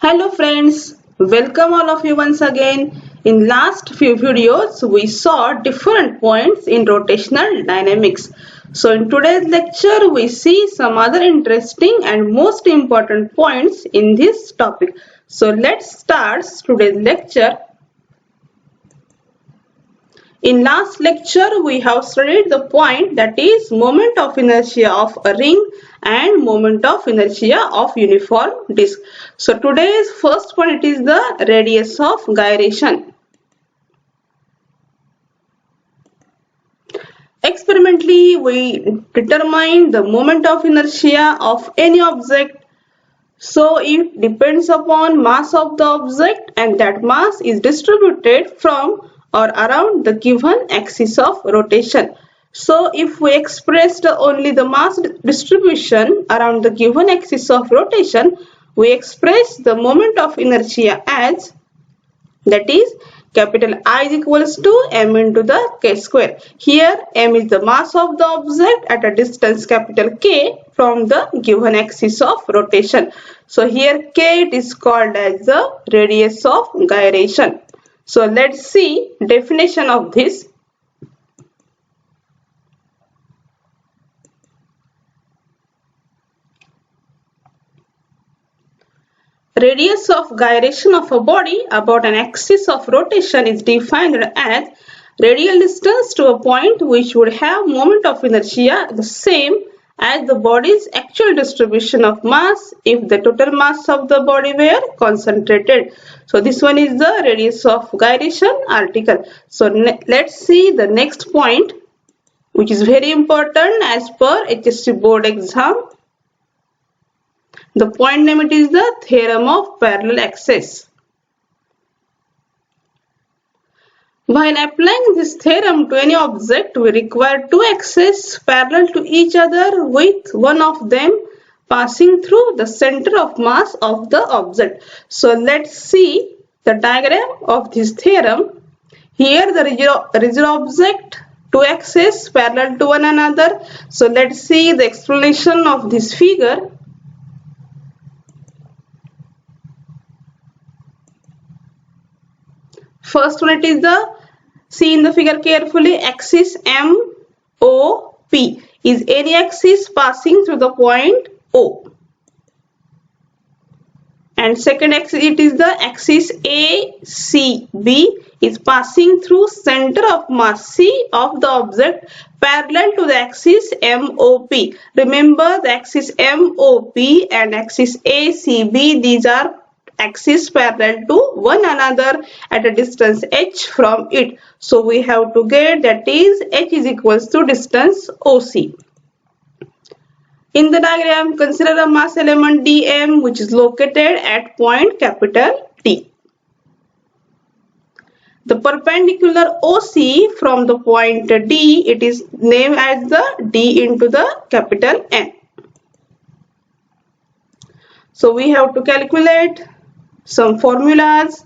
Hello friends, welcome all of you once again. In last few videos, we saw different points in rotational dynamics. So in today's lecture, we see some other interesting and most important points in this topic. So let's start today's lecture. In last lecture, we have studied the point that is moment of inertia of a ring and moment of inertia of uniform disk. So today's first point is the radius of gyration. Experimentally, we determine the moment of inertia of any object. So it depends upon mass of the object and that mass is distributed from or around the given axis of rotation. So if we expressed only the mass distribution around the given axis of rotation, we express the moment of inertia as, that is, capital I is equals to m into the k square. Here m is the mass of the object at a distance capital K from the given axis of rotation. So here k it is called as the radius of gyration. So let's see definition of this. Radius of gyration of a body about an axis of rotation is defined as radial distance to a point which would have moment of inertia the same as the body's actual distribution of mass if the total mass of the body were concentrated. So this one is the radius of gyration article. So let's see the next point, which is very important as per HSC board exam. The point name it is the theorem of parallel access. While applying this theorem to any object, we require two axes parallel to each other with one of them passing through the center of mass of the object. So let's see the diagram of this theorem. Here the rigid object, two axes parallel to one another. So let's see the explanation of this figure. First one, it is the, see in the figure carefully, axis MOP is any axis passing through the point O. And second axis, it is the axis ACB is passing through center of mass C of the object parallel to the axis MOP. Remember the axis MOP and axis ACB, these are axis parallel to one another at a distance h from it. So we have to get that is h is equals to distance OC. In the diagram, consider a mass element dm which is located at point capital T. The perpendicular OC from the point D, it is named as the D into the capital N. So we have to calculate some formulas.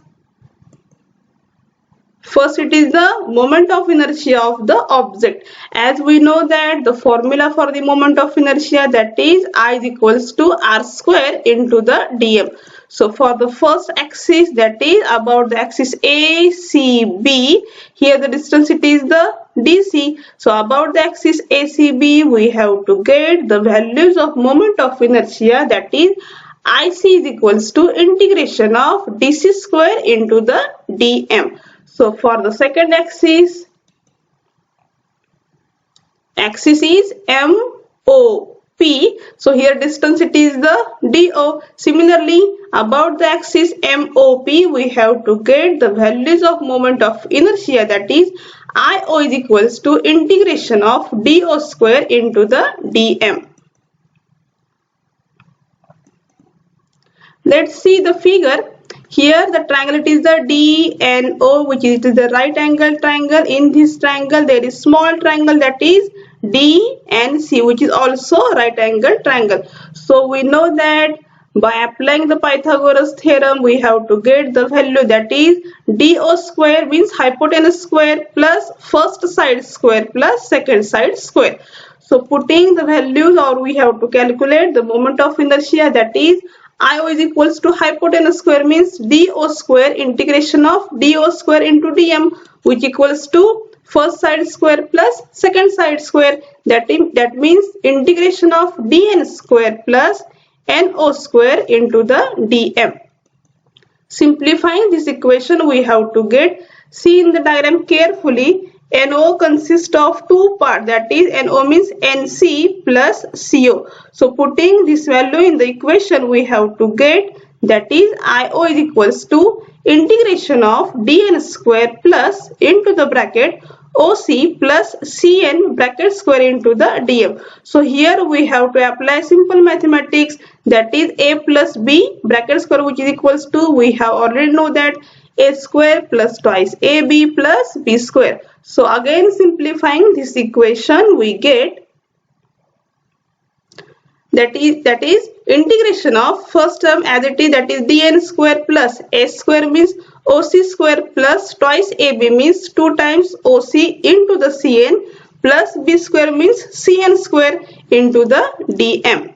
First, it is the moment of inertia of the object. As we know that the formula for the moment of inertia, that is I is equals to r square into the dm. So for the first axis, that is about the axis ACB, here the distance it is the DC. So about the axis ACB, we have to get the values of moment of inertia, that is IC is equals to integration of DC square into the dm. So for the second axis is MOP. So here distance it is the DO. Similarly, about the axis MOP, we have to get the values of moment of inertia, that is IO is equals to integration of DO square into the dm. Let's see the figure. Here the triangle it is the DNO, which is the right angle triangle. In this triangle there is small triangle, that is DNC, which is also right angle triangle. So we know that by applying the Pythagoras theorem, we have to get the value, that is DO square means hypotenuse square plus first side square plus second side square. So putting the values, or we have to calculate the moment of inertia, that is IO is equals to hypotenuse square means DO square integration of DO square into DM, which equals to first side square plus second side square. That means integration of DN square plus NO square into the DM. Simplifying this equation, we have to get, see in the diagram carefully, NO consists of two parts, that is NO means NC plus CO. So putting this value in the equation, we have to get, that is IO is equals to integration of DN square plus into the bracket OC plus CN bracket square into the DM. So here we have to apply simple mathematics, that is A plus B bracket square, which is equals to, we have already know that A square plus twice AB plus B square. So again simplifying this equation, we get that is integration of first term as it is, that is DN square plus A square means OC square plus twice AB means 2 times OC into the CN plus B square means CN square into the DM.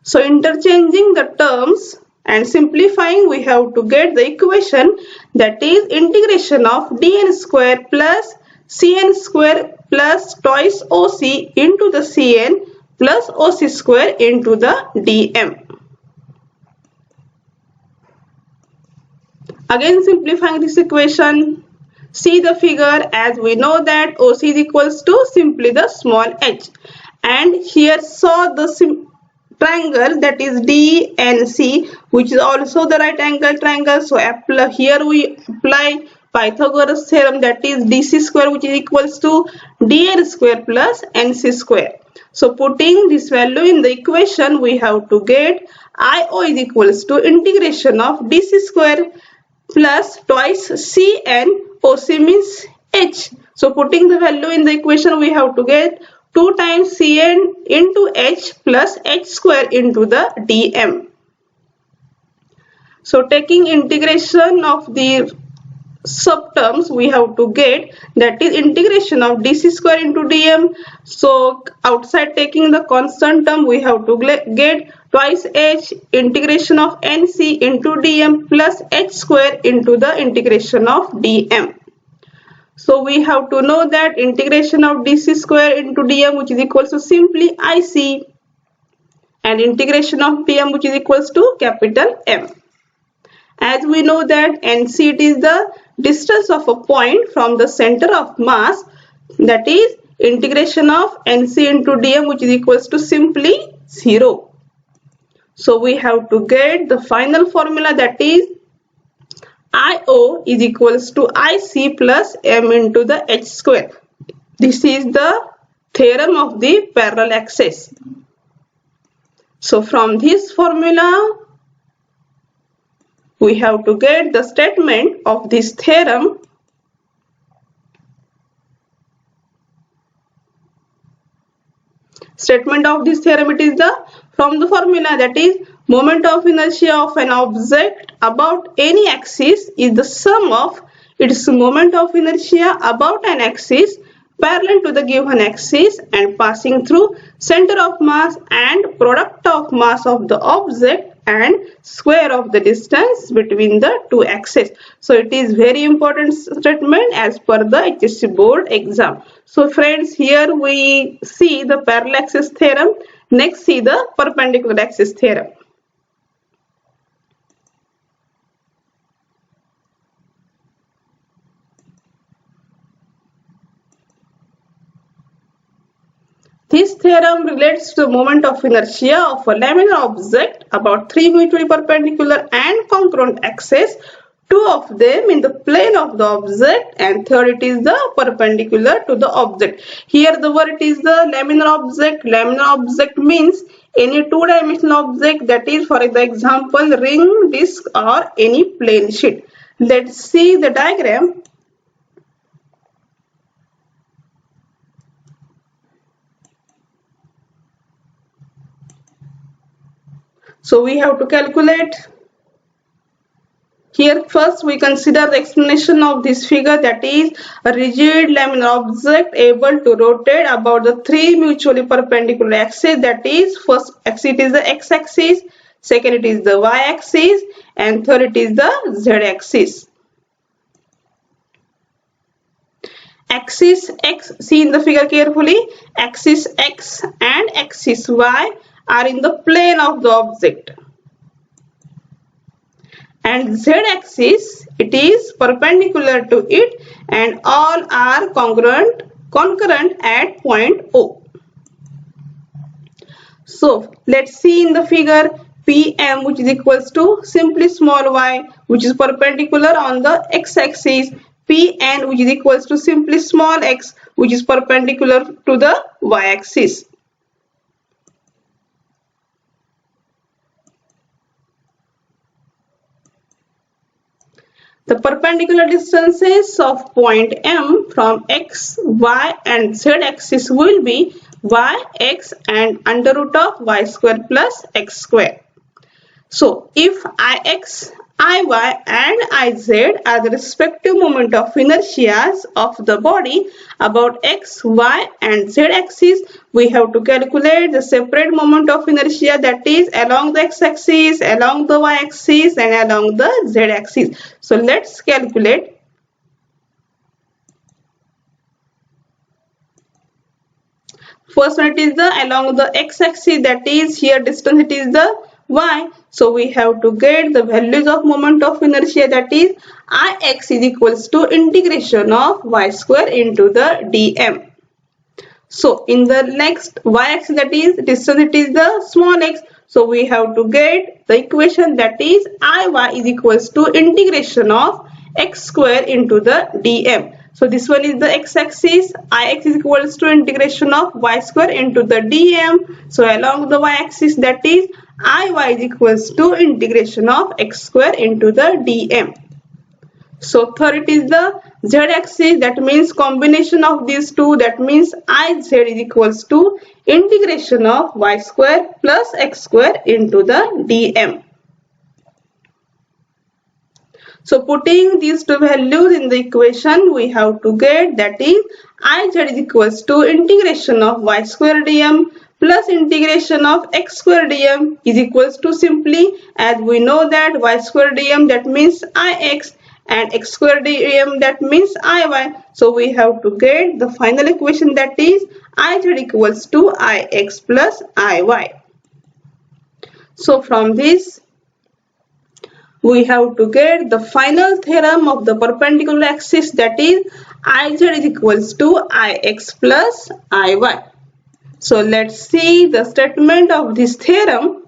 So interchanging the terms and simplifying, we have to get the equation, that is integration of DN square plus CN square plus twice OC into the CN plus OC square into the DM. Again simplifying this equation, see the figure, as we know that OC is equals to simply the small h, and here saw the triangle, that is DNC, which is also the right angle triangle. So here we apply Pythagoras theorem, that is DC square, which is equals to DN square plus NC square. So putting this value in the equation, we have to get IO is equals to integration of DC square plus twice CN, OC means H. So putting the value in the equation, we have to get 2 times CN into H plus H square into the DM. So taking integration of the subterms, we have to get, that is integration of DC square into DM. So outside taking the constant term, we have to get twice H integration of NC into DM plus H square into the integration of DM. So we have to know that integration of DC square into DM, which is equals to simply IC, and integration of DM, which is equals to capital M. As we know that NC, it is the distance of a point from the center of mass, that is integration of NC into DM, which is equals to simply 0. So we have to get the final formula, that is IO is equals to IC plus M into the H square. This is the theorem of the parallel axis. So from this formula, we have to get the statement of this theorem. Statement of this theorem, it is from the formula, that is moment of inertia of an object about any axis is the sum of its moment of inertia about an axis parallel to the given axis and passing through center of mass and product of mass of the object and square of the distance between the two axes. So it is very important statement as per the HSC board exam. So friends, here we see the parallel axis theorem. Next, see the perpendicular axis theorem. This theorem relates to the moment of inertia of a laminar object about 3 mutually perpendicular and congruent axes, 2 of them in the plane of the object and third it is the perpendicular to the object. Here the word is the laminar object. Laminar object means any two-dimensional object, that is for the example ring, disc or any plane sheet. Let's see the diagram. So we have to calculate. Here first we consider the explanation of this figure, that is a rigid laminar object able to rotate about the 3 mutually perpendicular axes, that is first axis is the x-axis, second it is the y-axis, and third it is the z-axis. Axis x, see in the figure carefully, axis x and axis y are in the plane of the object, and z-axis, it is perpendicular to it, and all are concurrent at point O. So let's see in the figure, PM, which is equals to simply small y, which is perpendicular on the x-axis, Pn, which is equals to simply small x, which is perpendicular to the y-axis. The perpendicular distances of point M from x, y and z axis will be y, x and under root of y square plus x square. So if Ix, Iy and Iz are the respective moment of inertia of the body about x, y and z axis, we have to calculate the separate moment of inertia, that is along the x-axis, along the y-axis and along the z-axis. So let's calculate. First one, it is the along the x-axis, that is here distance, it is the y. So we have to get the values of moment of inertia, that is Ix is equals to integration of y square into the dm. So in the next y-axis, that is distance, it is the small x. So we have to get the equation, that is Iy is equals to integration of x square into the dm. So this one is the x-axis, Ix is equals to integration of y square into the dm. So along the y-axis, that is Iy is equals to integration of x square into the dm. So third it is the z-axis, that means combination of these two, that means Iz is equals to integration of y square plus x square into the dm. So putting these two values in the equation, we have to get, that is Iz is equals to integration of y square dm plus integration of x square dm is equals to simply, as we know that y square dm, that means Ix, and x square dm, that means Iy. So we have to get the final equation, that is Iz equals to Ix plus Iy. So from this we have to get the final theorem of the perpendicular axis, that is Iz is equals to Ix plus Iy. So let's see the statement of this theorem.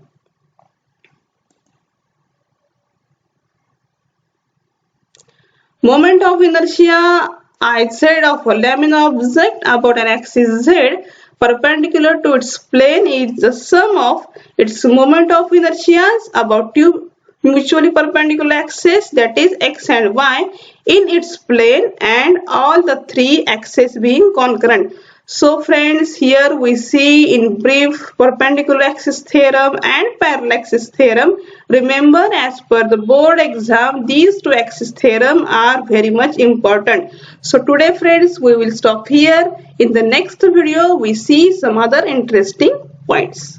Moment of inertia Iz of a laminar object about an axis z perpendicular to its plane is the sum of its moment of inertia about two mutually perpendicular axes, that is x and y, in its plane and all the three axes being concurrent. So friends, here we see in brief perpendicular axis theorem and parallel axis theorem. Remember, as per the board exam, these two axis theorem are very much important. So today friends, we will stop here. In the next video, we see some other interesting points.